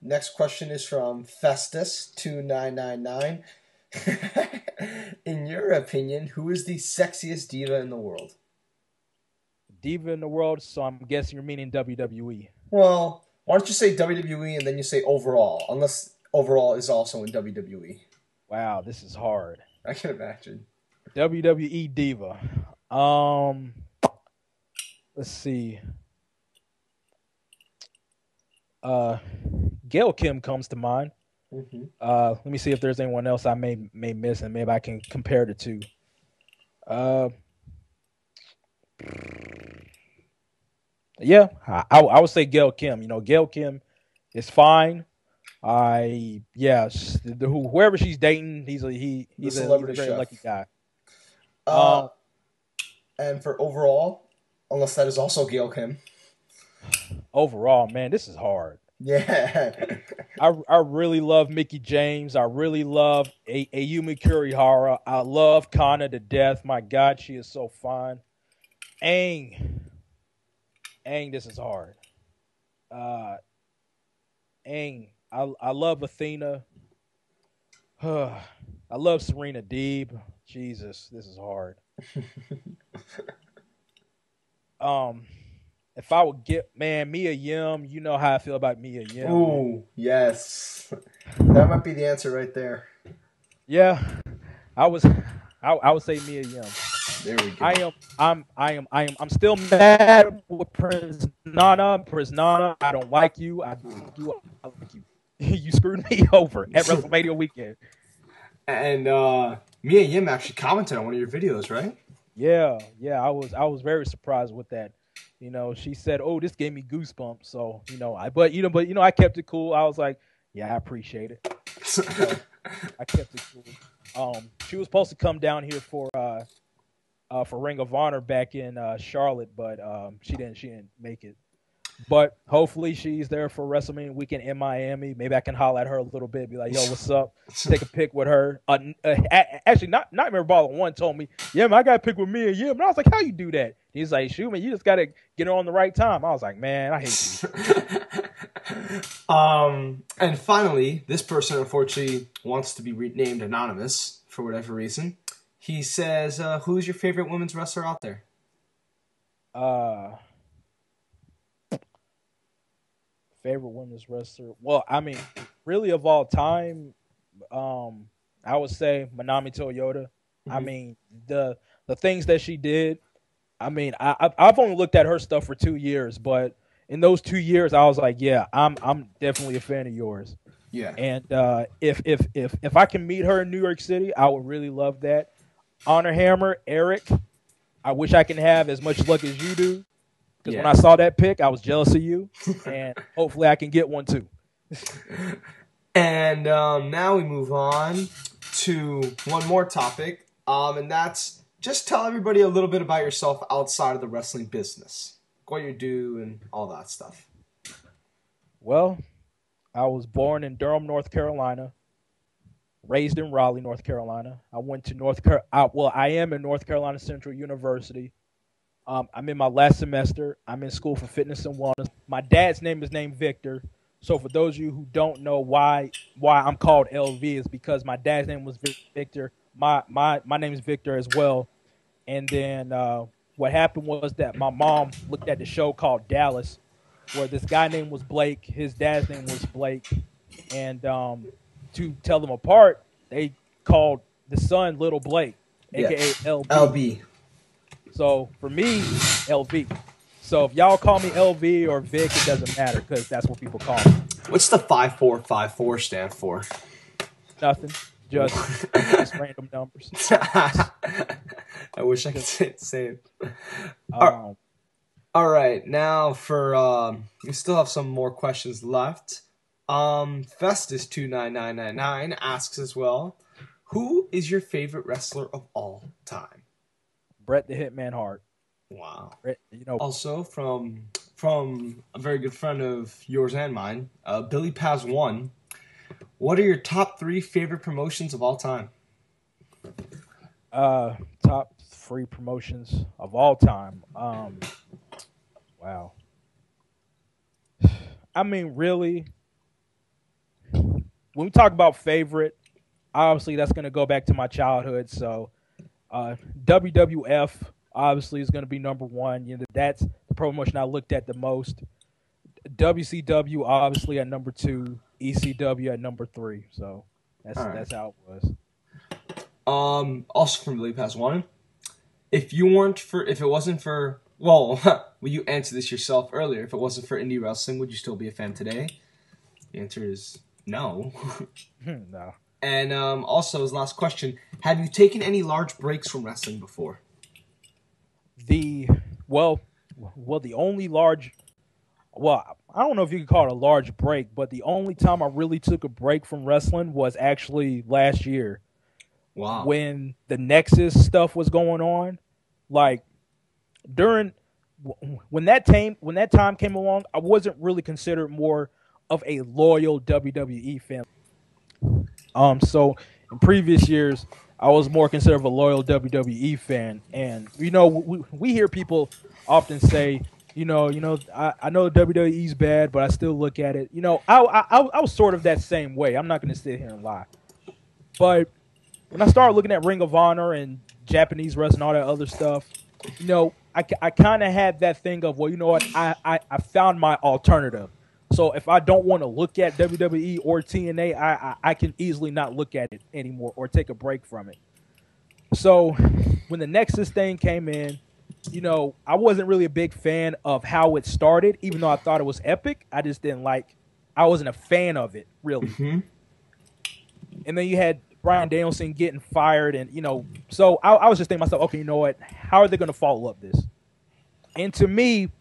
Next question is from Festus2999. In your opinion, who is the sexiest diva in the world? Diva in the world, so I'm guessing you're meaning WWE. Well, why don't you say WWE and then you say overall, unless overall is also in WWE. Wow, this is hard. I can imagine. WWE diva. Let's see. Gail Kim comes to mind. Mm-hmm. Let me see if there's anyone else I may miss, and maybe I can compare the two. Yeah, I would say Gail Kim. Gail Kim is fine. Whoever she's dating, he's a very chef. lucky guy. And for overall, unless that is also Gail Kim. Overall, man, this is hard. Yeah. I really love Mickie James. I really love Ayumi Kurihara. I love Kana to death. My God, she is so fine. Aang, this is hard. Aang, I love Athena. I love Serena Deeb. Jesus, this is hard. If I would get, man, Mia Yim, you know how I feel about Mia Yim. Ooh, yes. That might be the answer right there. Yeah. I would say Mia Yim. There we go. I'm still mad with Prince Nana. Prince Nana, I don't like you. I like you. You screwed me over at Wrestlemania Weekend. And Mia Yim actually commented on one of your videos, right? Yeah. I was very surprised with that. She said, "Oh, this gave me goosebumps." So, I kept it cool. I was like, "Yeah, I appreciate it." So, I kept it cool. She was supposed to come down here for Ring of Honor back in Charlotte, but she didn't make it. But hopefully she's there for WrestleMania Weekend in Miami. Maybe I can holler at her a little bit, be like, "Yo, what's up?" Take a pic with her. Actually, Nightmare Baller 1 told me, "Yeah, man, I got a pic with me and you." And I was like, "How you do that?" He's like, "Shoot, man, you just gotta get her on the right time." I was like, "Man, I hate you." And finally, this person unfortunately wants to be named anonymous for whatever reason. He says, "Who's your favorite women's wrestler out there?" Favorite women's wrestler? Well, I mean, really of all time, I would say Manami Toyota. Mm-hmm. I mean, the things that she did. I mean, I've only looked at her stuff for 2 years, but in those 2 years, I was like, yeah, I'm definitely a fan of yours. Yeah. And if I can meet her in New York City, I would really love that. Honor Hammer, Eric, I wish I can have as much luck as you do. Because when I saw that pic, I was jealous of you, and hopefully I can get one too. And now we move on to one more topic, and that's just tell everybody a little bit about yourself outside of the wrestling business, what you do, and all that stuff. Well, I was born in Durham, North Carolina, raised in Raleigh, North Carolina. I went to I am in North Carolina Central University. I'm in my last semester. I'm in school for fitness and wellness. My dad's name is named Victor. So for those of you who don't know why I'm called LV is because my dad's name was Victor. My name is Victor as well. And then what happened was that my mom looked at the show called Dallas, where this guy name was Blake. His dad's name was Blake, and to tell them apart, they called the son Little Blake, aka LB. LB. So for me, LV. So if y'all call me LV or Vic, it doesn't matter because that's what people call me. What's the 5454 stand for? Nothing. Just random numbers. I wish I could say it. All right, now for we still have some more questions left. Festus29999 asks as well, who is your favorite wrestler of all time? Bret the Hitman Hart. Wow. Bret, also from a very good friend of yours and mine, Billy Paz 1. What are your top 3 favorite promotions of all time? Top 3 promotions of all time. Wow. I mean, really, when we talk about favorite, obviously that's going to go back to my childhood. So, WWF obviously is going to be number 1. That's the promotion I looked at the most. WCW obviously at number 2. ECW at number 3. So that's how it was. Also from Billy Paz 1. If it wasn't for, well, you answered this yourself earlier. If it wasn't for indie wrestling, would you still be a fan today? The answer is no. No. And also, his last question: have you taken any large breaks from wrestling before? The only large. Well, I don't know if you could call it a large break, but the only time I really took a break from wrestling was actually last year. Wow. When the Nexus stuff was going on, like when that time came along, I wasn't really considered more of a loyal WWE fan. So in previous years, I was more considered of a loyal WWE fan, and we hear people often say, I know WWE's bad, but I still look at it. I was sort of that same way. I'm not going to sit here and lie, but when I started looking at Ring of Honor and Japanese wrestling, all that other stuff, I kind of had that thing of, well, you know what, I found my alternative. So if I don't want to look at WWE or TNA, I can easily not look at it anymore or take a break from it. So when the Nexus thing came in, I wasn't really a big fan of how it started, even though I thought it was epic. I just didn't I wasn't a fan of it, really. Mm-hmm. And then you had Bryan Danielson getting fired, and so I was just thinking to myself, okay, you know what? How are they going to follow up this? And to me,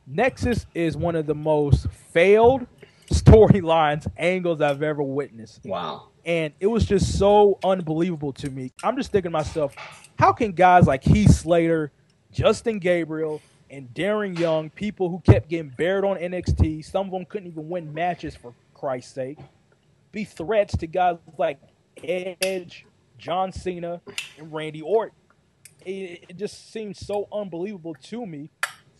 Nexus is one of the most failed storylines, angles I've ever witnessed. Wow. And it was just so unbelievable to me. I'm just thinking to myself, how can guys like Heath Slater, Justin Gabriel, and Darren Young, people who kept getting buried on NXT, some of them couldn't even win matches for Christ's sake, be threats to guys like Edge, John Cena, and Randy Orton? It just seems so unbelievable to me.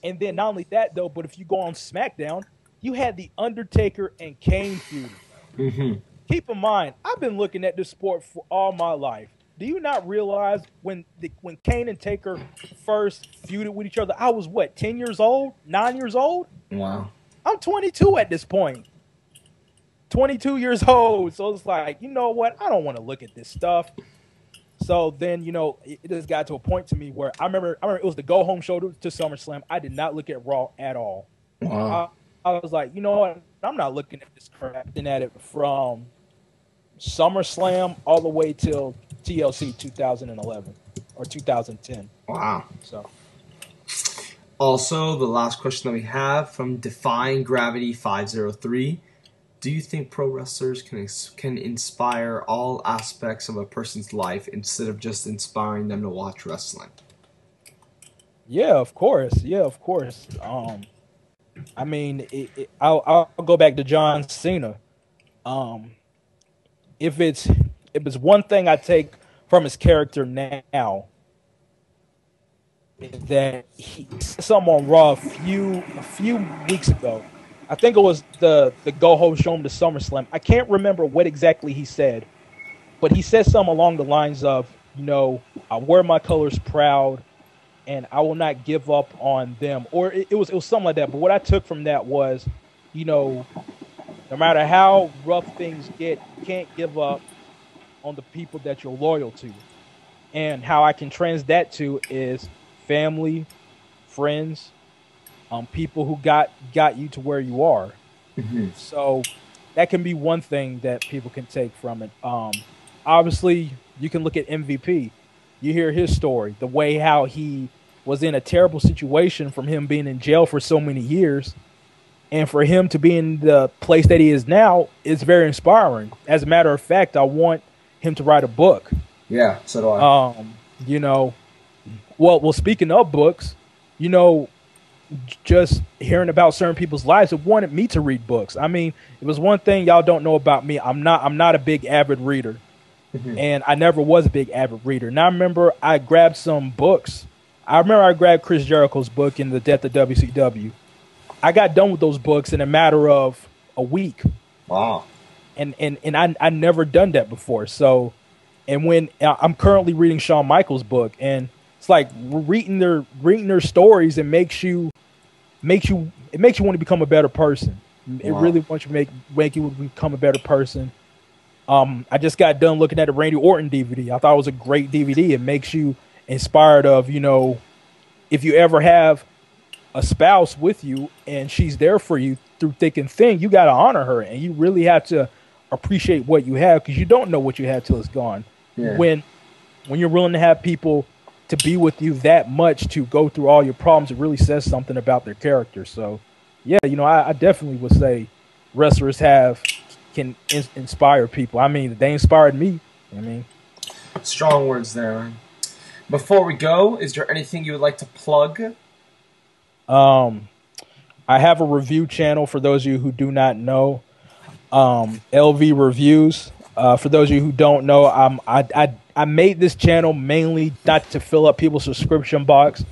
And then not only that, though, but if you go on SmackDown, you had The Undertaker and Kane feuding. Mm-hmm. Keep in mind, I've been looking at this sport for all my life. Do you not realize when Kane and Taker first feuded with each other, I was, 10 years old? 9 years old? Wow. I'm 22 at this point. 22 years old. So it's like, you know what? I don't want to look at this stuff. So then, it just got to a point to me where I remember it was the go-home show to SummerSlam. I did not look at Raw at all. Wow. I was like, you know what? I'm not looking at this crap. Looking at it from SummerSlam all the way till TLC 2011 or 2010. Wow. So, also, the last question that we have from Defying Gravity 503. Do you think pro wrestlers can inspire all aspects of a person's life instead of just inspiring them to watch wrestling? Yeah, of course. I mean, I'll go back to John Cena. If it's one thing I take from his character now, is that he said something on Raw a few weeks ago. I think it was the Go Ho Show him to SummerSlam. I can't remember what exactly he said, but he said something along the lines of, I wear my colors proud, and I will not give up on them, or it was something like that. But what I took from that was, no matter how rough things get, you can't give up on the people that you're loyal to. And how I can trans that to is family, friends, people who got you to where you are. Mm-hmm. So that can be one thing that people can take from it. Obviously, you can look at MVP. You hear his story, the way how he was in a terrible situation from him being in jail for so many years. And for him to be in the place that he is now is very inspiring. As a matter of fact, I want him to write a book. Yeah, so do I. Well, speaking of books, just hearing about certain people's lives, it wanted me to read books. I mean, it was one thing y'all don't know about me. I'm not a big avid reader. Mm-hmm. And I never was a big avid reader. And I remember I grabbed some books. I grabbed Chris Jericho's book in The Death of WCW. I got done with those books in a matter of a week. Wow. And I never done that before. So, and when I'm currently reading Shawn Michaels' book, and it's like reading their stories, it makes you want to become a better person. Wow. It really wants you to make you become a better person. I just got done looking at the Randy Orton DVD. I thought it was a great DVD. It makes you inspired of, if you ever have a spouse with you and she's there for you through thick and thin, you got to honor her, and you really have to appreciate what you have, because you don't know what you have till it's gone. Yeah. When you're willing to have people to be with you that much to go through all your problems, it really says something about their character. So, yeah, I definitely would say wrestlers can inspire people. I mean, they inspired me. Strong words there. Before we go, is there anything you would like to plug? I have a review channel for those of you who do not know. LV Reviews. For those of you who don't know, I made this channel mainly not to fill up people's subscription box.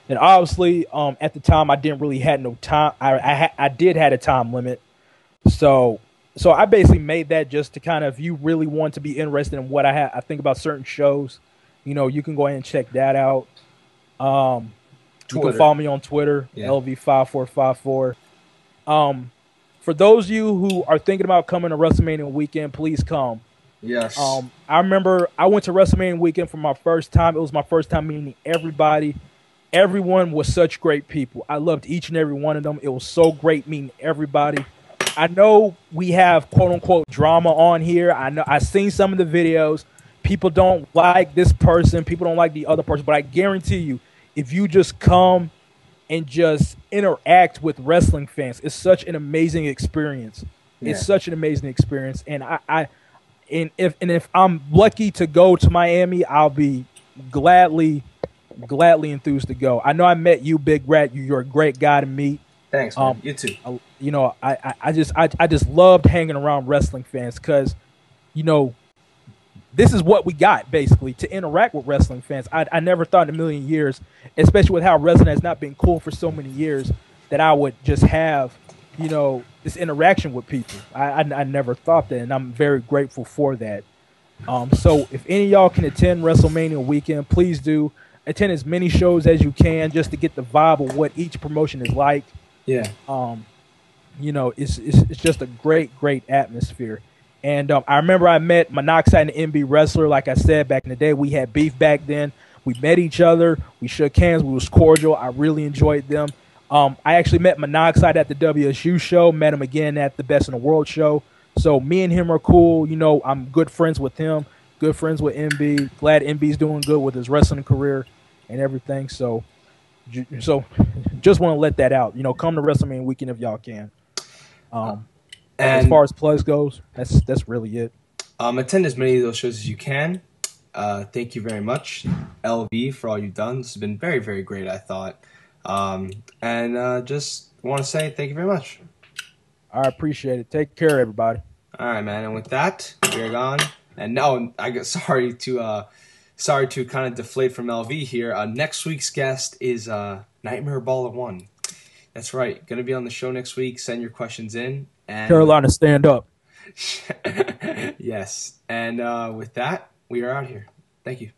And obviously, at the time, I didn't really had no time. I did had a time limit. So I basically made that just to kind of, if you really want to be interested in what I think about certain shows, you can go ahead and check that out. You can follow me on Twitter, yeah. LV5454. For those of you who are thinking about coming to Wrestlemania Weekend, please come. Yes. I remember I went to Wrestlemania Weekend for my first time. It was my first time meeting everybody. Everyone was such great people. I loved each and every one of them. It was so great meeting everybody. I know we have quote-unquote drama on here. I know I've seen some of the videos. People don't like this person. People don't like the other person. But I guarantee you, if you just come and just interact with wrestling fans, it's such an amazing experience. Yeah. It's such an amazing experience. And if I'm lucky to go to Miami, I'll be gladly enthused to go. I know I met you, Big Rat. You're a great guy to meet. Thanks, man. You too. I just loved hanging around wrestling fans, because, this is what we got, basically, to interact with wrestling fans. I never thought in a million years, especially with how wrestling has not been cool for so many years, that I would just have, this interaction with people. I never thought that, and I'm very grateful for that. So if any of y'all can attend Wrestlemania Weekend, please do. Attend as many shows as you can, just to get the vibe of what each promotion is like. Yeah. It's just a great atmosphere. And I remember I met Monoxide and MB Wrestler. Like I said, back in the day, we had beef back then. We met each other. We shook hands. We was cordial. I really enjoyed them. I actually met Monoxide at the WSU show. Met him again at the Best in the World show. So me and him are cool. I'm good friends with him. Good friends with MB. Glad MB's doing good with his wrestling career and everything. So just want to let that out. Come to WrestleMania Weekend if y'all can. And as far as plugs goes, that's really it. Attend as many of those shows as you can. Thank you very much, LV, for all you've done. This has been very, very great, I thought. Just want to say thank you very much. I appreciate it. Take care, everybody. All right, man. And with that, we're gone. And no, I get sorry to sorry to kind of deflate from LV here. Next week's guest is Nightmare Baller 1. That's right. Going to be on the show next week. Send your questions in. And Carolina, stand up. yes. And with that, we are out here. Thank you.